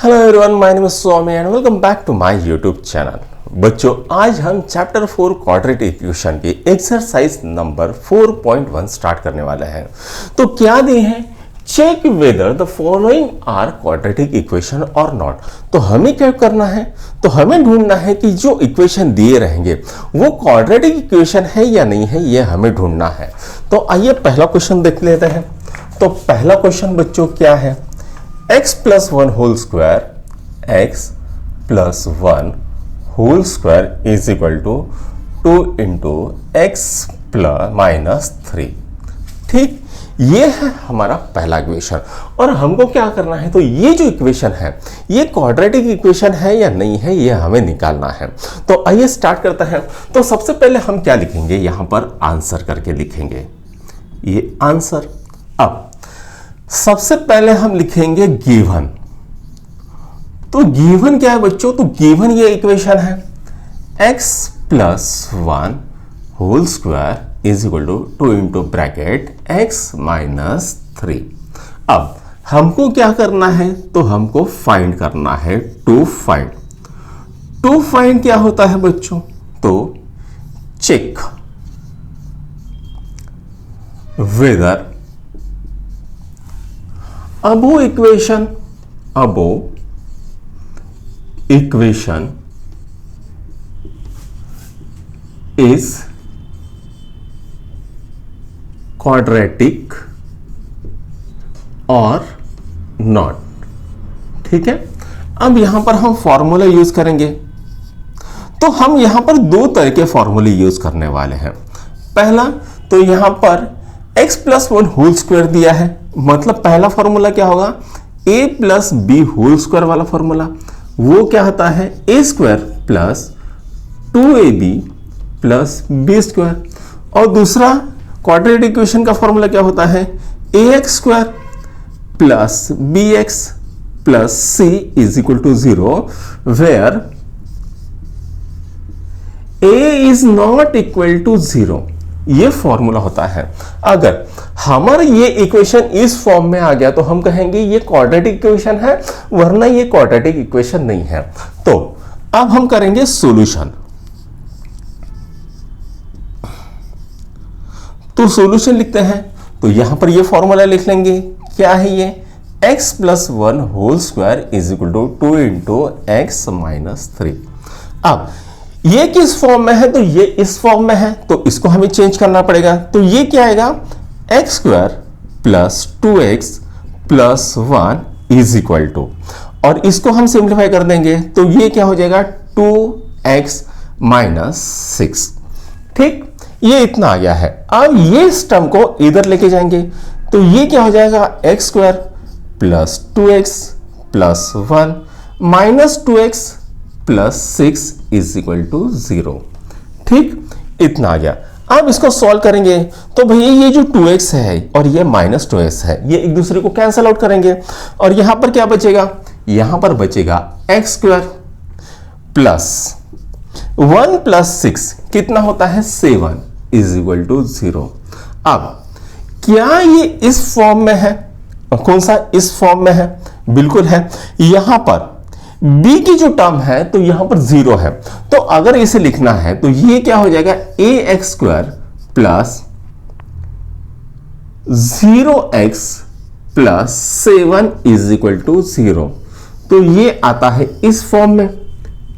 Hello everyone, my name is Swami and welcome back to my YouTube channel. बच्चों, आज हम chapter 4 quadratic equation की exercise number 4.1 start करने वाले हैं। तो क्या दिए हैं? Check whether the following are quadratic equation और नॉट। तो हमें क्या करना है? तो हमें ढूंढना है कि जो इक्वेशन दिए रहेंगे वो क्वाड्रेटिक इक्वेशन है या नहीं है, ये हमें ढूंढना है। तो आइए पहला क्वेश्चन देख लेते हैं। तो पहला क्वेश्चन बच्चों क्या है? x plus 1 whole square x plus 1 whole square is equal to 2 into x plus minus 3। ठीक, ये है हमारा पहला इक्वेशन। और हमको क्या करना है? तो ये जो इक्वेशन है ये क्वाड्रेटिक इक्वेशन है या नहीं है, ये हमें निकालना है। तो आइए स्टार्ट करते हैं। तो सबसे पहले हम क्या लिखेंगे? यहां पर आंसर करके लिखेंगे, ये आंसर। अब सबसे पहले हम लिखेंगे गिवन। तो गिवन क्या है बच्चों? तो गिवन ये इक्वेशन है x plus 1 whole square is equal to 2 into bracket x minus 3। अब हमको क्या करना है? तो हमको फाइंड करना है टू फाइंड। टू फाइंड क्या होता है बच्चों? तो check whether above equation is quadratic or not। ठीक है, अब यहां पर हम फॉर्मूला यूज करेंगे। तो हम यहां पर दो तरह के फॉर्मूले यूज करने वाले हैं। पहला, तो यहां पर x प्लस 1 होल स्क्वायर दिया है, मतलब पहला फॉर्मूला क्या होगा? a plus b whole square वाला फॉर्मूला, वो क्या होता है? a square plus 2ab plus b square. और दूसरा क्वाड्रेटिक इक्वेशन का फॉर्मूला क्या होता है? ax square plus bx plus c is equal to 0 where a is not equal to 0। ये फॉर्मूला होता है। अगर हमारा ये इक्वेशन इस फॉर्म में आ गया तो हम कहेंगे ये क्वाड्रेटिक इक्वेशन है, वरना ये क्वाड्रेटिक इक्वेशन नहीं है। तो अब हम करेंगे सॉल्यूशन। तो सॉल्यूशन लिखते हैं। तो यहां पर ये फॉर्मूला लिख लेंगे। क्या है ये? x plus 1 whole square is equal to 2 into x minus 3। अब ये किस फॉर्म में है? तो ये इस फॉर्म में है, तो इसको हमें चेंज करना पड़ेगा। तो ये क्या आएगा? X square plus 2x plus 1 is equal to, और इसको हम सिंप्लीफाई कर देंगे तो ये क्या हो जाएगा? 2x minus 6। ठीक, ये इतना आ गया है। अब ये इस टर्म को इधर लेके जाएंगे तो ये क्या हो जाएगा? X square plus 2x plus 1 minus 2x plus 6 is equal to 0। ठीक, इतना आ गया। अब इसको सॉल्व करेंगे तो भैया ये जो 2x है और ये माइनस 2x है, ये एक दूसरे को कैंसल आउट करेंगे और यहां पर क्या बचेगा? यहां पर बचेगा एक्स स्क्वायर प्लस 1 प्लस 6 कितना होता है? 7 इज इक्वल टू 0। अब क्या ये इस फॉर्म में है? कौन सा इस फॉर्म में है? बिल्कुल है। यहां पर b की जो टर्म है तो यहां पर 0 है, तो अगर इसे लिखना है तो ये क्या हो जाएगा? ax square plus 0x plus 7 is equal to 0। तो ये आता है इस फॉर्म में।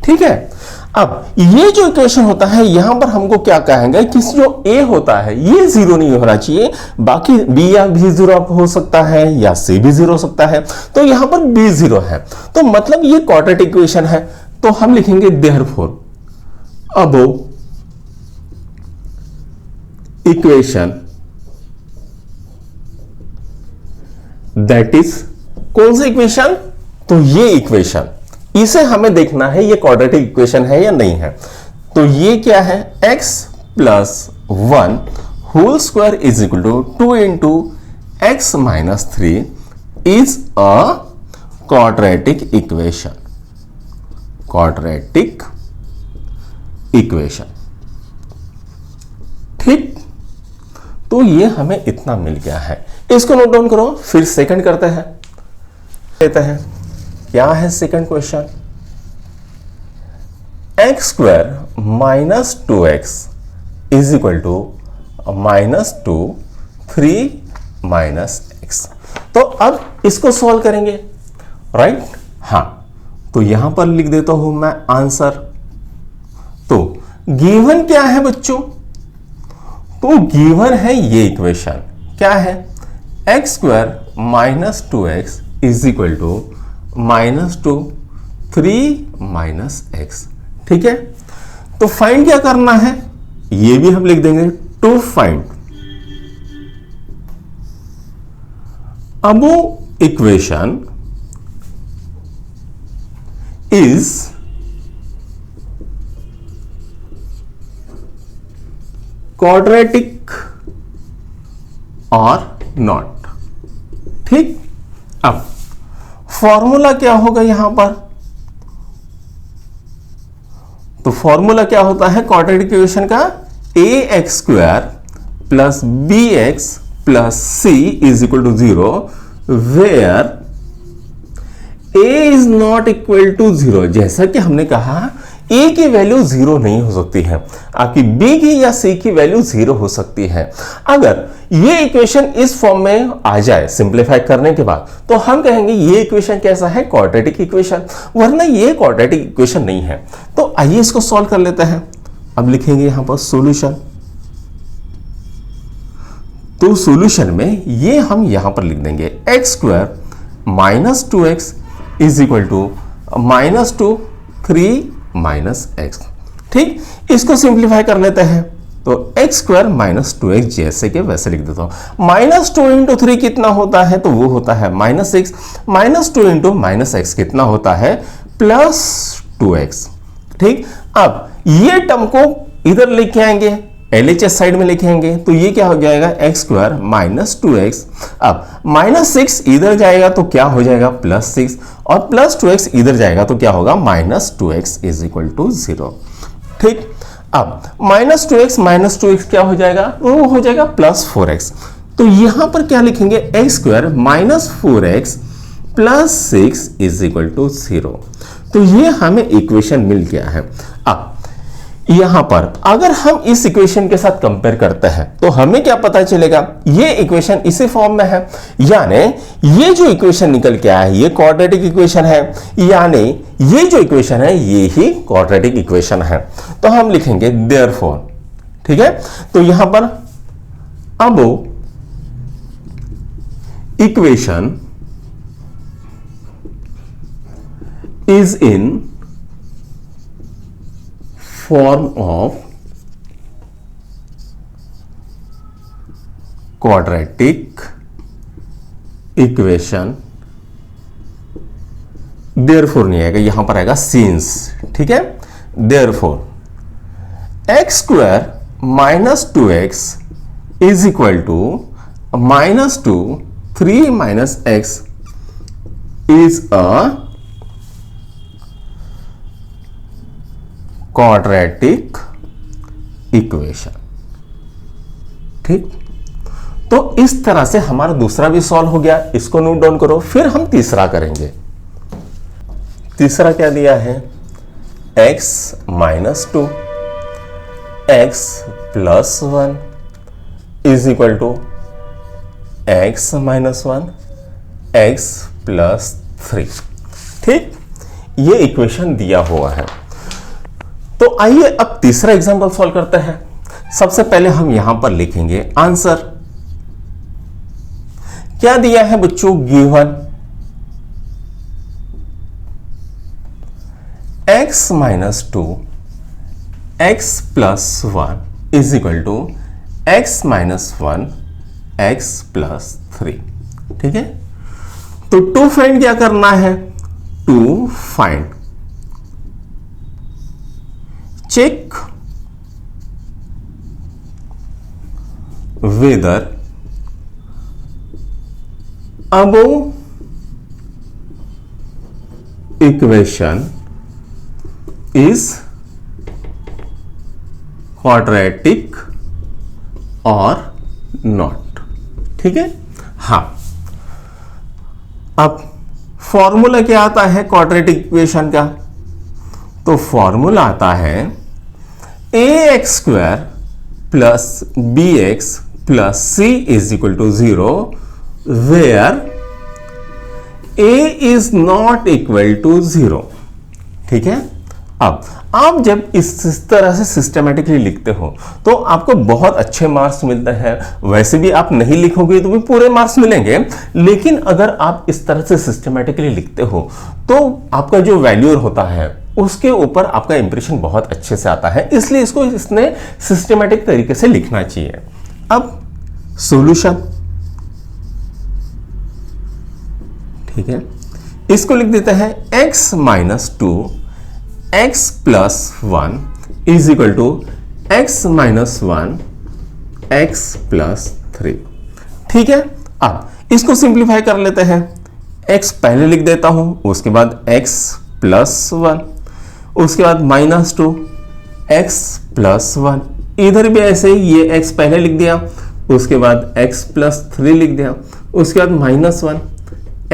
ठीक है, अब ये जो इक्वेशन होता है यहां पर हमको क्या कहेंगे कि जो a होता है ये 0 नहीं होना चाहिए, बाकी b या b 0 हो सकता है या c भी 0 हो सकता है। तो यहां पर b 0 है, तो मतलब ये क्वाड्रेटिक इक्वेशन है। तो हम लिखेंगे therefore above equation that is, कौन सी इक्वेशन? तो ये इक्वेशन, इसे हमें देखना है ये क्वाड्रेटिक इक्वेशन है या नहीं है। तो ये क्या है? x plus 1 whole square is equal to 2 into x minus 3 is a quadratic equation. Quadratic equation. ठीक, तो ये हमें इतना मिल गया है। इसको नोट डाउन करो, फिर सेकंड करते हैं। लेते हैं क्या है second question? X square minus 2x is equal to -2 3 minus x. तो अब इसको सॉल्व करेंगे, राइट? हाँ, तो यहां पर लिख देता हूं मैं आंसर। तो गिवन क्या है बच्चों? तो गिवन है ये इक्वेशन, क्या है? X square minus 2x is equal to -2 3 minus x. ठीक है, तो फाइंड क्या करना है ये भी हम लिख देंगे, to find above equation is quadratic or not। ठीक, अब फॉर्मूला क्या होगा यहां पर? तो फॉर्मूला क्या होता है क्वाड्रेटिक इक्वेशन का? ax square plus bx plus c is equal to 0 where a is not equal to 0। जैसा कि हमने कहा a की वैल्यू 0 नहीं हो सकती है, आपकी b की या c की वैल्यू 0 हो सकती है। अगर ये इक्वेशन इस फॉर्म में आ जाए सिंप्लीफाई करने के बाद, तो हम कहेंगे ये इक्वेशन कैसा है? क्वाड्रेटिक इक्वेशन, वरना ये क्वाड्रेटिक इक्वेशन नहीं है। तो आइए इसको सॉल्व कर लेते हैं। अब लिखेंगे यहां पर सॉल्यूशन। तो सॉल्यूशन में ये हम यहां पर लिख देंगे x square minus 2x is equal to -2 3 minus x. ठीक, इसको सिंप्लीफाई कर लेते हैं। तो एक्स स्क्वायर माइनस 2x जैसे कि वैसे लिख देता हूं। -2 इंटू 3 कितना होता है? तो वो होता है -6। -2 इंटू माइनस एक्स कितना होता है? +2x। ठीक, अब ये टर्म को इधर लेके आएंगे, LHS साइड में लिखेंगे, तो ये क्या हो जाएगा? X square minus 2x। अब -6 इधर जाएगा तो क्या हो जाएगा? +6, और +2x इधर जाएगा तो क्या होगा? -2x is equal to 0। ठीक, अब -2x क्या हो जाएगा? वो हो जाएगा +4x। तो यहां पर क्या लिखेंगे? X square minus 4x plus 6 is equal to 0। तो ये हमें इक्वेशन मिल गया है। अब यहां पर अगर हम इस इक्वेशन के साथ कंपेयर करते हैं तो हमें क्या पता चलेगा? ये इक्वेशन इसी फॉर्म में है, यानी ये जो इक्वेशन निकल के आया है ये क्वाड्रेटिक इक्वेशन है, यानी ये जो इक्वेशन है ये ही क्वाड्रेटिक इक्वेशन है। तो हम लिखेंगे देयरफॉर। ठीक है, तो यहां पर above equation is in form of quadratic equation। therefore नहीं आएगा, यहां पर आएगा since। ठीक है, therefore x square minus 2x is equal to -2 3 minus x is a quadratic equation. ठीक, तो इस तरह से हमारा दूसरा भी सॉल्व हो गया, इसको नोट डाउन करो। फिर हम तीसरा करेंगे। तीसरा क्या दिया है? x minus 2 x plus 1 is equal to x minus 1 x plus 3। ठीक, ये इक्वेशन दिया हुआ है। तो आइए अब तीसरा एग्जांपल सॉल्व करते हैं। सबसे पहले हम यहां पर लिखेंगे आंसर। क्या दिया है बच्चों? Given x minus 2 x plus 1 is equal to x minus 1 x plus 3। ठीक है, तो टू फाइंड क्या करना है? To find check whether above equation is quadratic or not। ठीक है, हाँ, अब फॉर्मूला क्या आता है क्वाड्रेटिक इक्वेशन का? तो फॉर्मूला आता है ax square plus bx plus c is equal to 0 where a is not equal to 0। ठीक है, अब आप जब इस तरह से सिस्टमेटिकली लिखते हो तो आपको बहुत अच्छे मार्क्स मिलते हैं। वैसे भी आप नहीं लिखोगे तो भी पूरे मार्क्स मिलेंगे, लेकिन अगर आप इस तरह से सिस्टमेटिकली लिखते हो तो आपका जो वैल्यूअर होता है उसके ऊपर आपका इंप्रेशन बहुत अच्छे से आता है। इसलिए इसने सिस्टमेटिक तरीके से लिखना चाहिए। अब सॉल्यूशन, ठीक है, इसको लिख देते हैं x minus 2 x plus 1 is equal to x minus 1 x plus 3। ठीक है, अब इसको सिंप्लीफाई कर लेते हैं। x पहले लिख देता हूं, उसके बाद x प्लस 1, उसके बाद माइनस 2 x प्लस 1, इधर भी ऐसे ही ये x पहले लिख दिया, उसके बाद x प्लस 3 लिख दिया, उसके बाद माइनस 1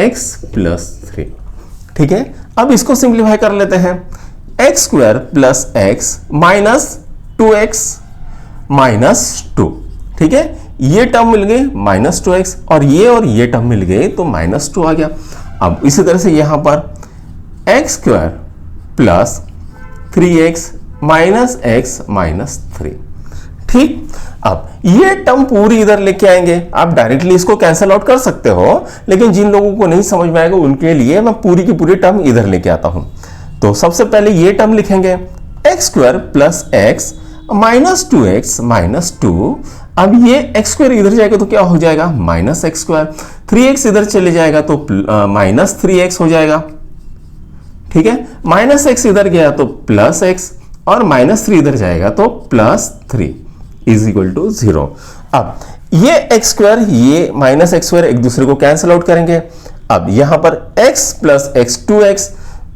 x प्लस 3। ठीक है, अब इसको सिंप्लीफाई कर लेते हैं। X square plus x minus 2x minus 2। ठीक है, ये टर्म मिल गई माइनस 2x और ये टर्म मिल गए तो माइनस 2 आ गया। अब इसी तरह से यहां पर x square plus 3x minus x minus 3। ठीक, अब ये टर्म पूरी इधर लेके आएंगे। आप डायरेक्टली इसको कैंसिल आउट कर सकते हो, लेकिन जिन लोगों को नहीं समझ में आएगा उनके लिए मैं पूरी की पूरी टर्म इधर लेके आता हूं। तो सबसे पहले ये टर्म लिखेंगे x square plus x minus 2x minus 2। अब ये एक्स स्क्वायर इधर जाएगा तो क्या हो जाएगा माइनस एक्स स्क्वायर, 3x इधर चले जाएगा तो माइनस 3x हो जाएगा। ठीक है, माइनस एक्स इधर गया तो प्लस एक्स और माइनस 3 इधर जाएगा तो प्लस 3 इज इक्वल टू 0। अब ये एक्स स्क्वायर ये माइनस एक्स स्क्वायर एक दूसरे को कैंसिल आउट करेंगे। अब यहां पर x प्लस एक्स 2x,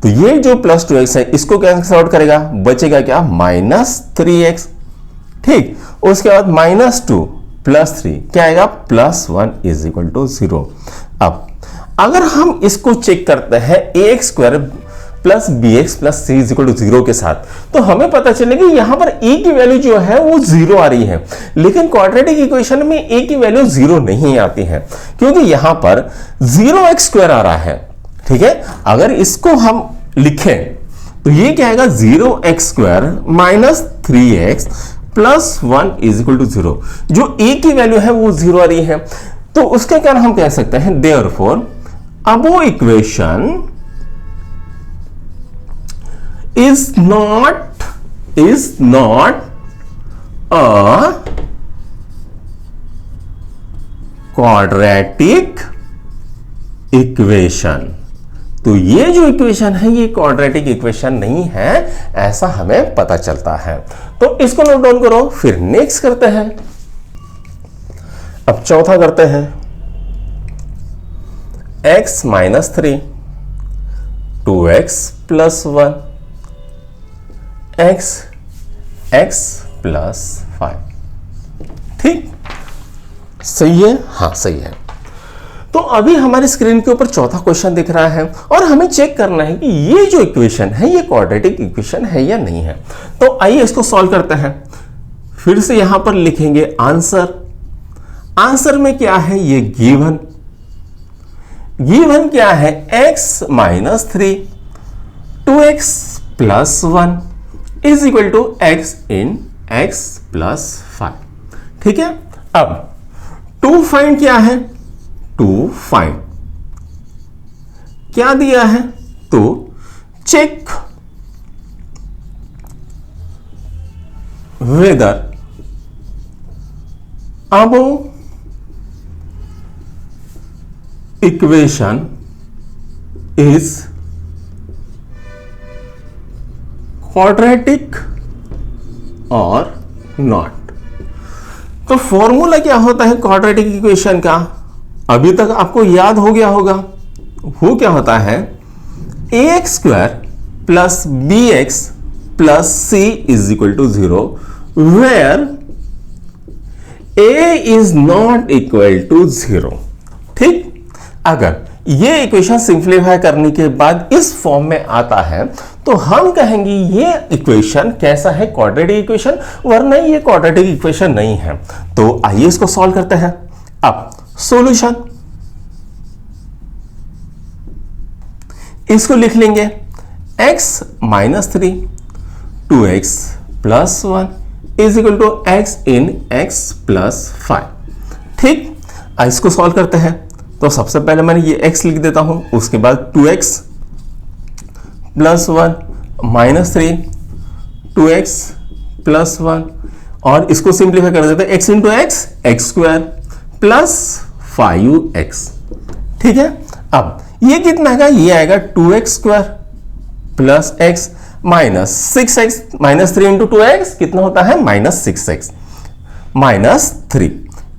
तो ये जो प्लस 2x है इसको कैंसिल आउट करेगा, बचेगा क्या माइनस 3x। ठीक, उसके बाद माइनस 2 प्लस 3 क्या आएगा प्लस 1 इज इक्वल टू 0। अब अगर हम इसको चेक करते हैं ax square plus bx plus c is equal to 0 के साथ, तो हमें पता चलेगा कि यहां पर a की वैल्यू जो है वो 0 आ रही है, लेकिन क्वाड्रेटिक इक्वेशन में a की वैल्यू 0 नहीं आती है क्योंकि यहां पर 0x स्क्वायर आ रहा है। ठीक है, अगर इसको हम लिखें तो ये क्या आएगा 0x square minus 3x plus 1 is equal to 0। जो a की वैल्यू है वो 0 आ रही है, तो उसके कारण हम कह सकते हैं therefore above equation is not a quadratic equation। तो ये जो इक्वेशन है ये क्वाड्रेटिक इक्वेशन नहीं है, ऐसा हमें पता चलता है। तो इसको नोट डाउन करो, फिर नेक्स्ट करते हैं। अब चौथा करते हैं x minus 3 2x plus 1 x plus 5। ठीक, सही है, हाँ सही है। तो अभी हमारे स्क्रीन के ऊपर चौथा क्वेश्चन दिख रहा है और हमें चेक करना है कि ये जो इक्वेशन है ये क्वाड्रेटिक इक्वेशन है या नहीं है। तो आइए इसको सॉल्व करते हैं। फिर से यहां पर लिखेंगे आंसर। आंसर में क्या है, ये गिवन क्या है x minus 3 2x plus 1 is equal to x in x plus 5। ठीक है, अब टू फाइंड क्या है, टू फाइंड क्या दिया है, तो check whether above equation is quadratic or not। तो फॉर्मूला क्या होता है क्वाड्रेटिक इक्वेशन का, अभी तक आपको याद हो गया होगा। वो क्या होता है, ax square plus bx plus c is equal to 0 where a is not equal to 0। ठीक, अगर ये इक्वेशन सिंप्लीफाई करने के बाद इस फॉर्म में आता है तो हम कहेंगे ये इक्वेशन कैसा है, क्वाड्रेटिक इक्वेशन, वरना ये क्वाड्रेटिक इक्वेशन नहीं है। तो आइए इसको सॉल्व करते हैं। अब सॉल्यूशन, इसको लिख लेंगे x minus 3 2x plus 1 is equal to x in x plus 5। ठीक, इसको सॉल्व करते हैं। तो सबसे पहले मैंने ये x लिख देता हूं, उसके बाद 2x plus 1 minus 3 2x plus 1 और इसको सिंप्लीफाई कर देते हैं x into x x square plus 5x। ठीक है, अब ये कितना आएगा, ये आएगा 2x square plus x minus 6x minus 3 into 2x कितना होता है, minus 6x minus 3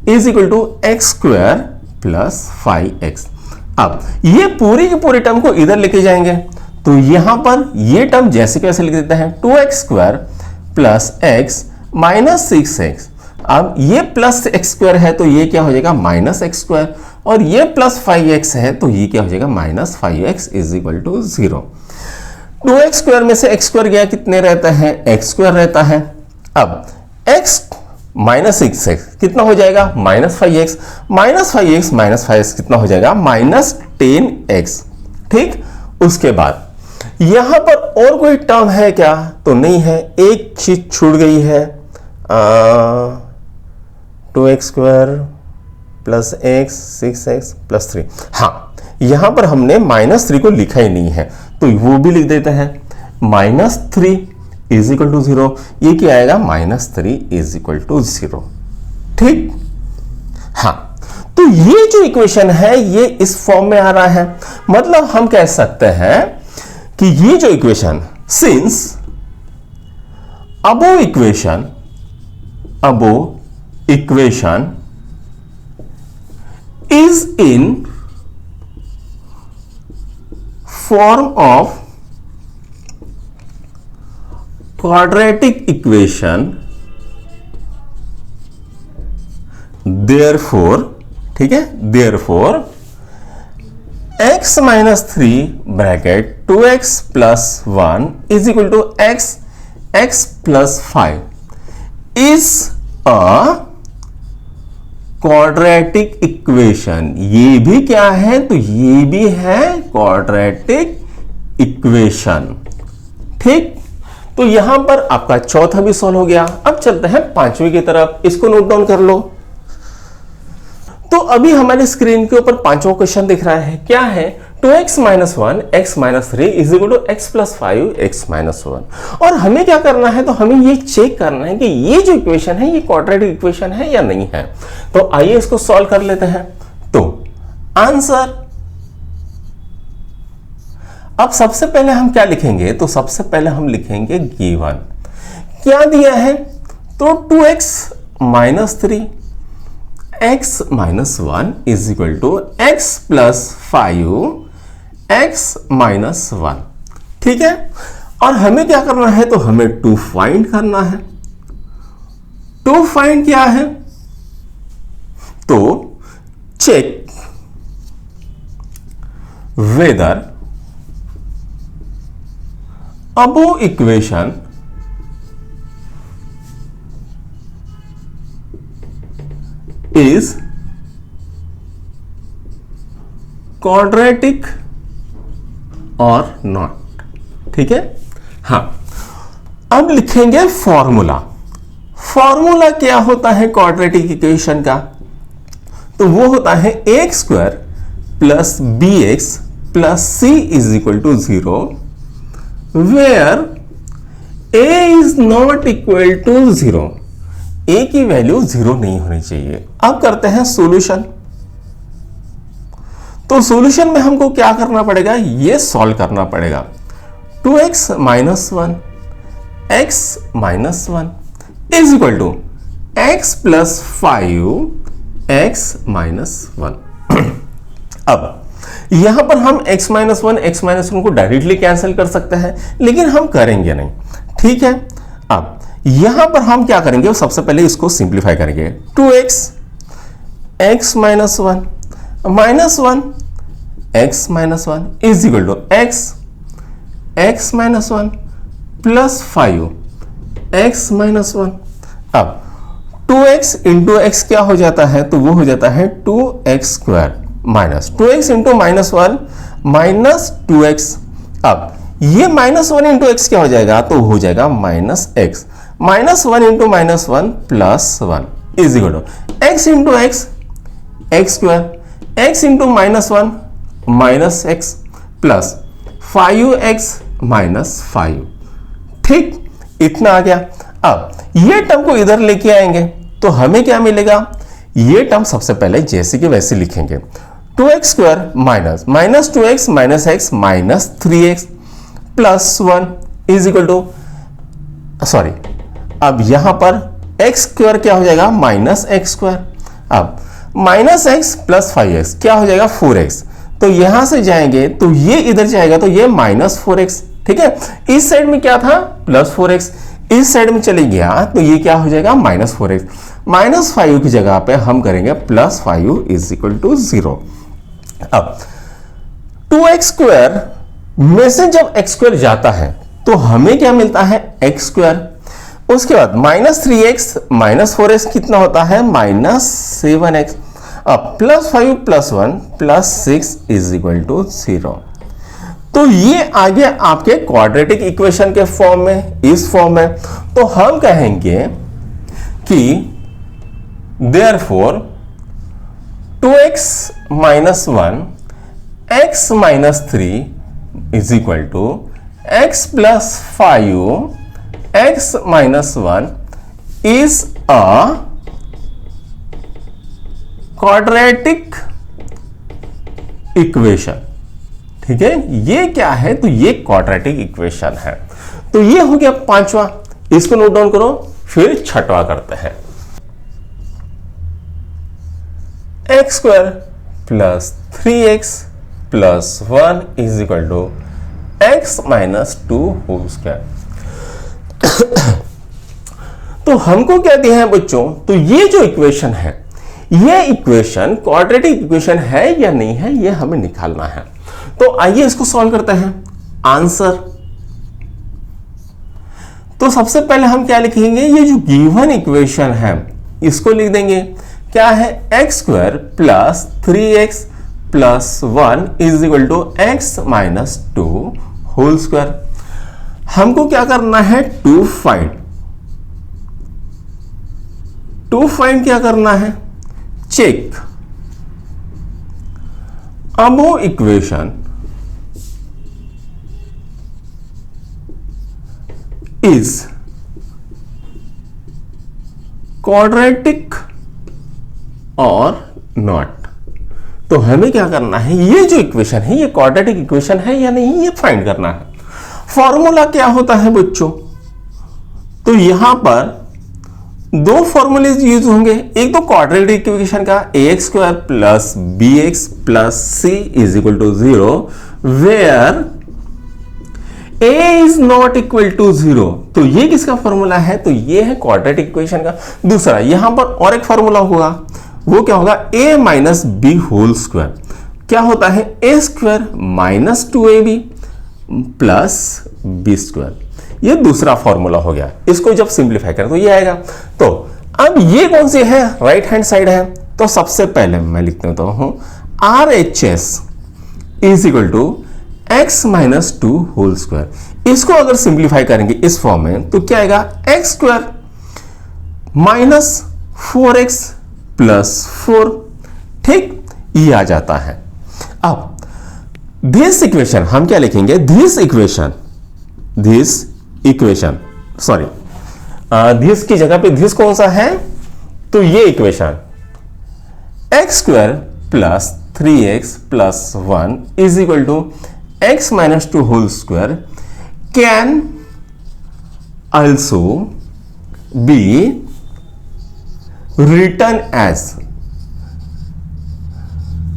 is equal to x square plus 5x। अब ये पूरी की पूरी टर्म को इधर लेके जाएंगे तो यहां पर ये टर्म जैसे कैसे लिख देते हैं 2x square plus x minus 6x। अब ये प्लस x स्क्वायर है तो ये क्या हो जाएगा माइनस x स्क्वायर और ये प्लस 5x है तो ये क्या हो जाएगा minus 5x is equal to 0। 2x square में से x स्क्वायर गया, कितने रहता है, x स्क्वायर रहता है। अब x माइनस 6x कितना हो जाएगा minus 5x minus 5x minus 5x कितना हो जाएगा माइनस 10x। ठीक, उसके बाद यहां पर और कोई टर्म है क्या, तो नहीं है, एक चीज छूट गई है 2x square plus x 6x plus 3। हाँ, यहां पर हमने माइनस 3 को लिखा ही नहीं है तो वो भी लिख देते हैं माइनस 3 इज इक्वल टू 0। ये क्या आएगा माइनस 3 इज इक्वल टू 0। ठीक, हाँ, तो ये जो इक्वेशन है ये इस फॉर्म में आ रहा है। मतलब हम कह सकते हैं कि ये जो equation, since above equation is in form of quadratic equation, therefore, ठीक है, therefore x minus 3 bracket 2x plus 1 is equal to x plus 5 is a quadratic equation. ये भी क्या है, तो ये भी है क्वाड्रेटिक इक्वेशन। ठीक, तो यहां पर आपका चौथा भी सॉल्व हो गया। अब चलते हैं पांचवी की तरफ, इसको नोट डाउन कर लो। तो अभी हमारे स्क्रीन के ऊपर पांचवा क्वेश्चन दिख रहा है, क्या है 2x minus 1 x minus 3 is equal to x plus 5 x minus 1। और हमें क्या करना है, तो हमें ये चेक करना है कि ये जो इक्वेशन है ये क्वाड्रेटिक इक्वेशन है या नहीं है। तो आइए इसको सॉल्व कर लेते हैं। तो आंसर, अब सबसे पहले हम क्या लिखेंगे, तो सबसे पहले हम लिखेंगे गिवन क्या दिया है, तो 2x minus 3 x minus 1 is equal to x plus 5 x minus 1। ठीक है, और हमें क्या करना है, तो हमें 2 फाइंड करना है। 2 फाइंड क्या है, तो check whether above equation is quadratic or not। ठीक है, हाँ, अब लिखेंगे फॉर्मूला। फॉर्मूला क्या होता है क्वाड्रेटिक इक्वेशन का, तो वो होता है x square plus b x plus c is equal to 0 where a is not equal to 0। a की वैल्यू 0 नहीं होनी चाहिए। अब करते हैं सॉल्यूशन। तो सॉल्यूशन में हमको क्या करना पड़ेगा, ये सॉल्व करना पड़ेगा। 2x minus 1 x minus 1 is equal to x plus 5 x minus 1। अब यहां पर हम x माइनस 1 को डायरेक्टली कैंसिल कर सकते हैं, लेकिन हम करेंगे नहीं। ठीक है, अब यहां पर हम क्या करेंगे, सबसे पहले इसको सिंप्लीफाई करेंगे। 2x x minus 1 minus 1 x minus one is equal to x minus one plus 5 x minus one. अब 2x इंटू एक्स क्या हो जाता है, तो वो हो जाता है 2x square minus 2x into minus one minus 2x। अब ये माइनस वन इंटू एक्स क्या हो जाएगा, तो हो जाएगा minus x minus one into minus one plus one is equal to x into x x square x into minus one minus x plus 5x minus 5। ठीक, इतना आ गया। अब ये टर्म को इधर लेके आएंगे तो हमें क्या मिलेगा, ये टर्म सबसे पहले जैसे कि वैसे लिखेंगे 2x square minus minus 2x minus x minus 3x plus 1 is equal to sorry, अब यहां पर x स्क्वायर क्या हो जाएगा माइनस x स्क्वायर। अब माइनस x प्लस 5x क्या हो जाएगा 4x। तो यहां से जाएंगे तो ये इधर जाएगा तो ये माइनस 4x। ठीक है, इस साइड में क्या था प्लस 4x, इस साइड में चले गया तो ये क्या हो जाएगा माइनस 4x। माइनस 5 की जगह पे हम करेंगे प्लस 5 इज इक्वल टू 0। अब 2x स्क्वायर में से जब x स्क्वायर जाता है तो हमें क्या मिलता है x स्क्वायर। उसके बाद माइनस 3x माइनस 4x कितना होता है माइनस 7x। अब plus 5 plus 1 plus 6 is equal to 0। तो ये आ गया आपके क्वाड्रेटिक इक्वेशन के फॉर्म में, इस फॉर्म में। तो हम कहेंगे कि therefore 2x minus 1 x minus 3 is equal to x plus 5 x minus 1 is a quadratic equation. ठीक है, ये क्या है, तो ये क्वाड्रेटिक इक्वेशन है। तो ये हो गया पांचवा, इसको नोट डाउन करो। फिर छठवा करते हैं, x square plus 3x plus 1 is equal to x minus 2 whole square. तो हमको क्या दिया है बच्चों, तो ये जो इक्वेशन है, ये इक्वेशन क्वाड्रेटिक इक्वेशन है या नहीं है, ये हमें निकालना है। तो आइए इसको सॉल्व करते हैं। आंसर, तो सबसे पहले हम क्या लिखेंगे, ये जो गिवन इक्वेशन है इसको लिख देंगे। क्या है, x square plus 3x plus 1 is equal to x minus 2 whole square. हमको क्या करना है, टू फाइंड क्या करना है, check above equation is quadratic और नॉट। तो हमें क्या करना है, ये जो इक्वेशन है ये क्वाड्रेटिक इक्वेशन है या नहीं, ये फाइंड करना है। फॉर्मूला क्या होता है बच्चों, तो यहां पर दो फॉर्मूले यूज होंगे। एक तो क्वाड्रेटिक इक्वेशन का ax square plus bx plus c is equal to 0 where a is not equal to 0। तो ये किसका फॉर्मूला है, तो ये है क्वाड्रेटिक इक्वेशन का। दूसरा यहां पर और एक फॉर्मूला होगा, वो क्या होगा, a minus b whole square. क्या होता है, a square minus 2ab plus b square. ये दूसरा फॉर्मूला हो गया। इसको जब सिंप्लीफाई करें तो ये आएगा। तो अब ये कौन सी है, राइट हैंड साइड है। तो सबसे पहले मैं लिख देता हूं RHS is equal to x minus 2 whole square. इसको अगर सिंप्लीफाई करेंगे इस फॉर्म में तो क्या आएगा, x square minus 4x plus 4। ठीक, ये आ जाता है। अब दिस इक्वेशन हम क्या लिखेंगे, दिस इक्वेशन सॉरी, दिस की जगह पे दिस कौन सा है, तो ये equation x square plus 3x plus 1 is equal to x minus 2 whole square can also be written as.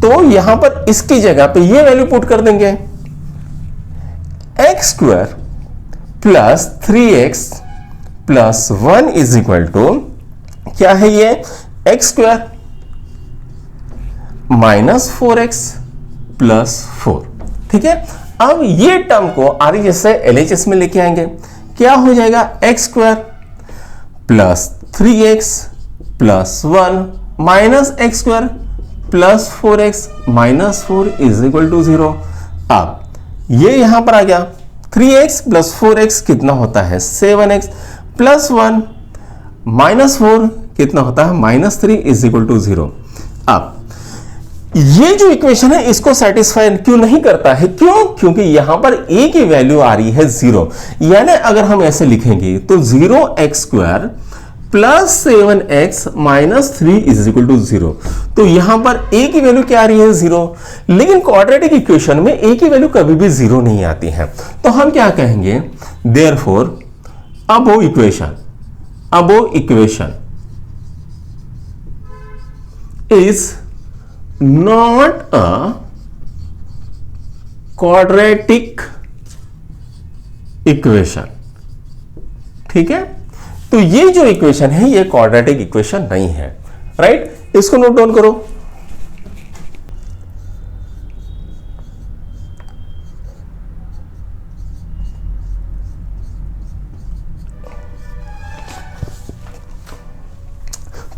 तो यहां पर इसकी जगह पे ये वैल्यू पुट कर देंगे, x square plus 3x plus 1 is equal to क्या है, ये x square minus 4x plus 4। ठीक है, अब ये टर्म को आगे जैसे LHS में लेके आएंगे, क्या हो जाएगा, x square plus 3x plus 1 minus x square plus 4x minus 4 is equal to 0। अब ये यहां पर आ गया, 3x प्लस 4x कितना होता है 7x प्लस 1 माइनस 4 कितना होता है माइनस 3 इज इक्वल टू 0। अब ये जो इक्वेशन है इसको सेटिस्फाई क्यों नहीं करता है, क्यों, क्योंकि यहां पर a की वैल्यू आ रही है 0, यानी अगर हम ऐसे लिखेंगे तो 0x square plus 7x minus 3 is equal to 0। तो यहां पर a की वैल्यू क्या आ रही है 0, लेकिन क्वाड्रेटिक इक्वेशन में a की वैल्यू कभी भी 0 नहीं आती है। तो हम क्या कहेंगे, therefore above equation is not a quadratic equation। ठीक है, तो ये जो इक्वेशन है ये क्वाड्रेटिक इक्वेशन नहीं है, राइट, इसको नोट डाउन करो।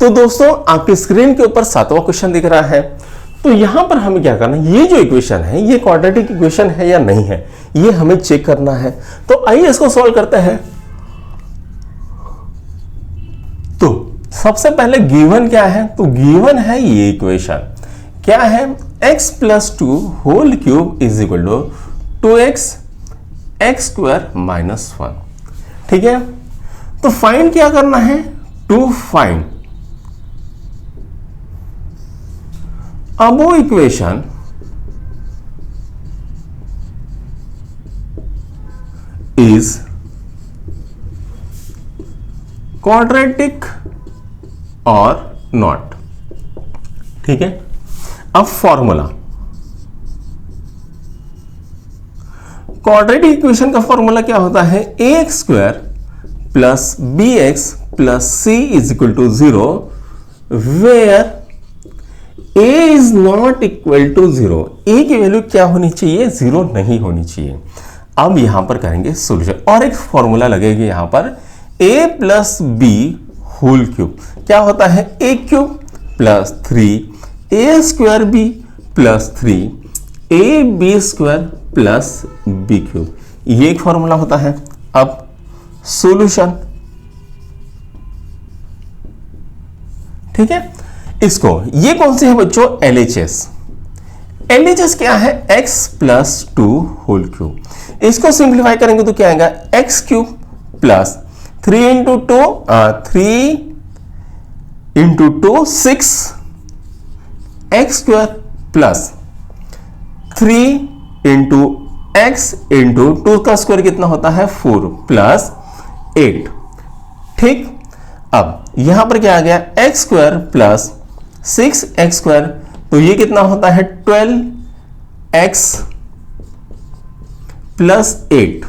तो दोस्तों आपकी स्क्रीन के ऊपर 7वां क्वेश्चन दिख रहा है। तो यहां पर हमें क्या करना है, ये जो इक्वेशन है ये क्वाड्रेटिक इक्वेशन है या नहीं है ये हमें चेक करना है। तो आइए इसको सॉल्व करते हैं। तो सबसे पहले गिवन क्या है, तो गिवन है ये इक्वेशन क्या है, x plus 2 whole cube is equal to 2x x square minus 1। ठीक है, तो फाइंड क्या करना है, to find above equation is quadratic or not। ठीक है, अब फॉर्मूला, क्वाड्रेटिक इक्वेशन का फॉर्मूला क्या होता है, ax square plus bx plus c is equal to 0 where a is not equal to 0। a की वैल्यू क्या होनी चाहिए, 0 नहीं होनी चाहिए। अब यहां पर करेंगे सॉल्यूशन और एक फॉर्मूला लगेगी यहां पर a plus b whole cube, क्या होता है a cube plus 3 a square b plus 3 a b square plus b cube, ये एक फॉर्मूला होता है। अब सॉल्यूशन, ठीक है, इसको ये कौन सी है बच्चों, LHS क्या है, x प्लस 2 होल क्यूब। इसको सिंप्लीफाई करेंगे तो क्या आएगा, x cube plus 3 into 2 6 x square plus 3 into x into 2 का स्क्वायर कितना होता है 4 प्लस 8। ठीक, अब यहां पर क्या आ गया, x square plus 6x square, तो ये कितना होता है 12x प्लस 8।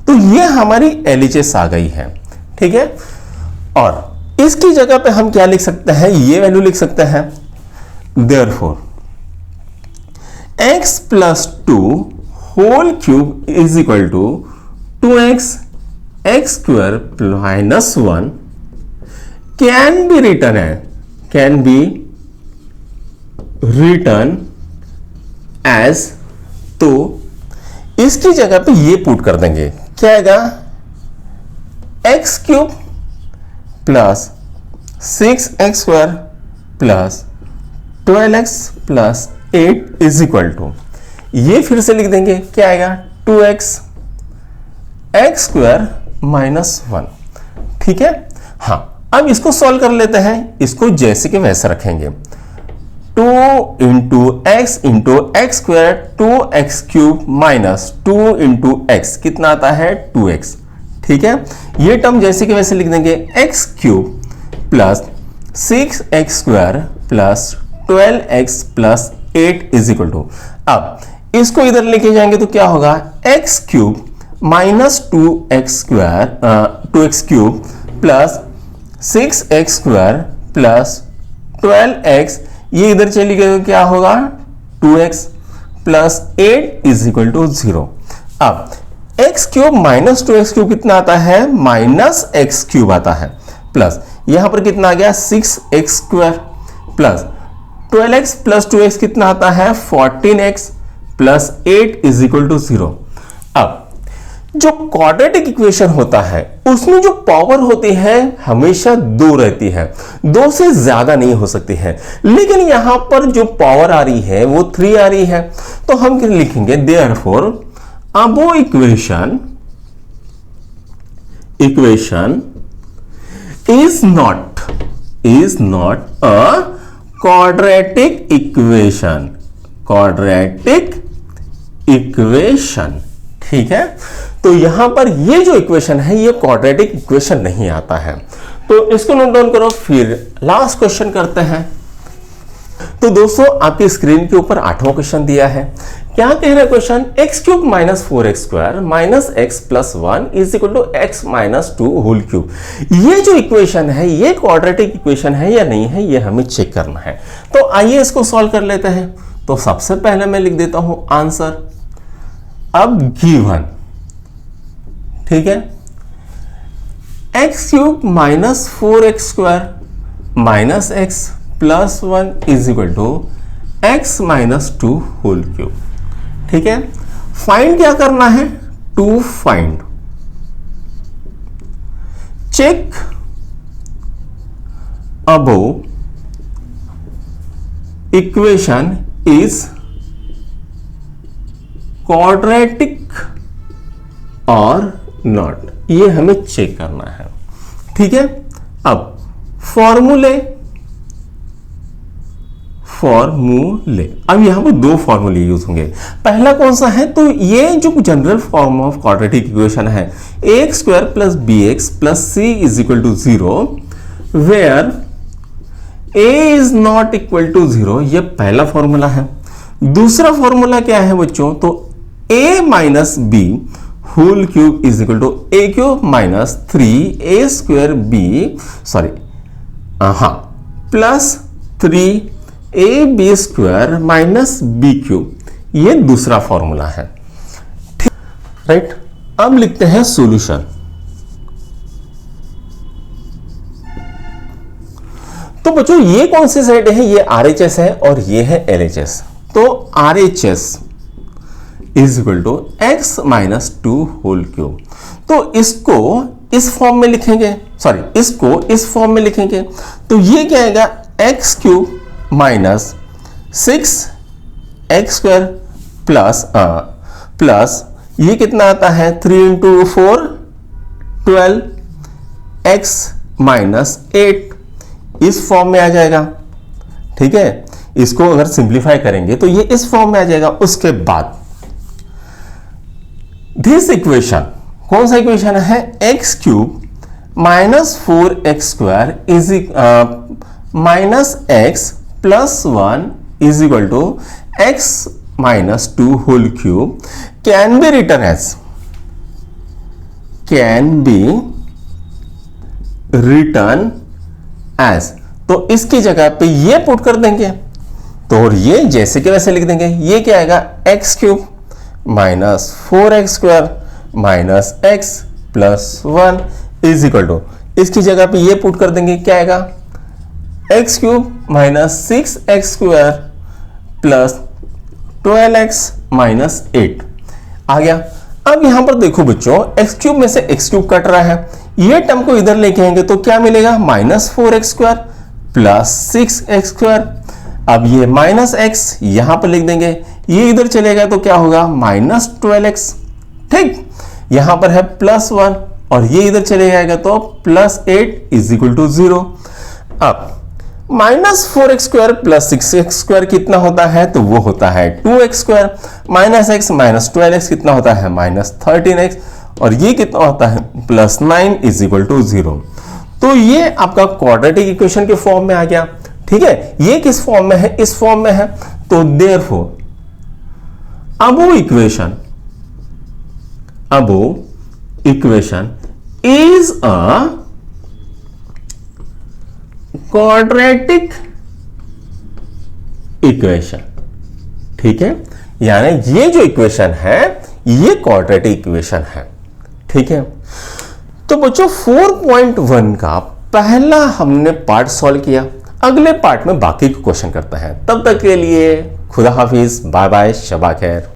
तो ये हमारी LHS आ गई है। ठीक है, और इसकी जगह पे हम क्या लिख सकते हैं, ये वैल्यू लिख सकते हैं, therefore x plus 2 whole cube is equal to 2x x square minus 1 can be written as, तो इसकी जगह पे ये पुट कर देंगे, क्या आएगा, x cube plus 6x square plus 12x plus 8 is equal to, ये फिर से लिख देंगे, क्या आएगा 2x एक्स स्क्वायर माइनस 1। ठीक है, हाँ, अब इसको सॉल्व कर लेते हैं, इसको जैसे कि वैसे रखेंगे, 2 into x square 2x cube minus 2 into x कितना आता है 2x। ठीक है, ये टर्म जैसे कि वैसे लिख देंगे, x cube plus 6x square plus 12x plus 8 is equal to, अब इसको इधर लेके जाएंगे तो क्या होगा, x cube minus 2x cube plus 6x square plus 12x, ये इधर चली गई तो क्या होगा 2x plus 8 is equal to 0। अब x cube minus 2x cube कितना आता है, माइनस एक्स क्यूब आता है, प्लस यहां पर कितना आ गया 6x square plus 12x plus 2x कितना आता है 14x plus 8 is equal to 0। अब जो क्वाड्रेटिक इक्वेशन होता है उसमें जो पावर होती है हमेशा 2 रहती है, 2 से ज्यादा नहीं हो सकती है, लेकिन यहां पर जो पावर आ रही है वो 3 आ रही है। तो हम क्या लिखेंगे, therefore above equation is not a quadratic equation। ठीक है, तो यहां पर ये जो इक्वेशन है ये क्वाड्रेटिक इक्वेशन नहीं आता है। तो इसको नोट डाउन करो, फिर लास्ट क्वेश्चन करते हैं। तो दोस्तों आपकी स्क्रीन के ऊपर 8वां क्वेश्चन दिया है। क्या कह रहा है question, x cube minus 4x square minus x plus 1 is equal to x minus 2 whole cube. ये जो इक्वेशन है ये क्वाड्रेटिक इक्वेशन है या नहीं है, ये हमें चेक करना है। तो आइए इसको सॉल्व कर लेते हैं। तो सबसे पहले मैं लिख देता हूं आंसर। अब गिवन, ठीक है, x cube minus 4x square minus x plus 1 is equal to x minus 2 whole cube. ठीक है, फाइंड क्या करना है, to find check above equation is quadratic और नॉट, ये हमें चेक करना है। ठीक है, अब फॉर्मूले, अब यहां पर 2 फॉर्मूले यूज होंगे। पहला कौन सा है, तो ये जो general form of quadratic equation है, ax square plus bx plus c is equal to 0 where a is not equal to 0, ये पहला फॉर्मूला है। दूसरा फॉर्मूला क्या है बच्चों, तो a minus b whole cube is equal to a cube minus 3a square b plus 3ab square minus b cube, ये दूसरा फॉर्मूला है। ठीक, राइट। अब लिखते हैं सॉल्यूशन। तो बच्चों ये कौन सी साइड है, ये RHS है और ये है LHS। तो RHS is equal to x minus 2 whole cube. तो इसको इस फॉर्म में लिखेंगे, इसको इस फॉर्म में लिखेंगे। तो ये क्या आएगा, x cube minus 6x square plus ये कितना आता है 3 इंटू 4 12x माइनस 8 इस फॉर्म में आ जाएगा। ठीक है, इसको अगर सिंप्लीफाई करेंगे तो ये इस फॉर्म में आ जाएगा। उसके बाद दिस इक्वेशन, कौन सा इक्वेशन है, x cube minus 4x square is minus x plus 1 is equal to x minus 2 whole cube can be written as, तो इसकी जगह पे ये पुट कर देंगे, तो और ये जैसे के वैसे लिख देंगे। ये क्या आएगा, x cube minus 4x square minus x plus 1 is equal to, इसकी जगह पे ये पुट कर देंगे, क्या आएगा, x cube minus 6x square plus 12x minus 8 आ गया। अब यहां पर देखो बच्चों, एक्स क्यूब में से एक्स क्यूब कट रहा है, ये टर्म को इधर लेके आएंगे तो क्या मिलेगा, minus 4x square plus 6x square. अब ये माइनस एक्स यहां पर लिख देंगे, ये इधर चलेगा तो क्या होगा, माइनस 12x। ठीक, यहां पर है प्लस 1 और ये इधर चले जाएगा तो प्लस 8 इज इक्वल टू 0। अब minus 4x square plus 6x square कितना होता है, तो वो होता है 2x square minus x minus 12x कितना होता है, माइनस 13x, और ये कितना होता है, प्लस 9 इज इक्वल टू 0। तो ये आपका क्वाड्रेटिक इक्वेशन के फॉर्म में आ गया। ठीक है, ये किस फॉर्म में है, इस फॉर्म में है। तो therefore above equation is a quadratic equation. ठीक है, यानी ये जो इक्वेशन है ये क्वाड्रेटिक इक्वेशन है। ठीक है, तो बच्चों 4.1 का पहला हमने पार्ट सॉल्व किया। अगले पार्ट में बाकी के क्वेश्चन करते हैं। तब तक के लिए खुदा हाफिज, बाय बाय, शबा खैर।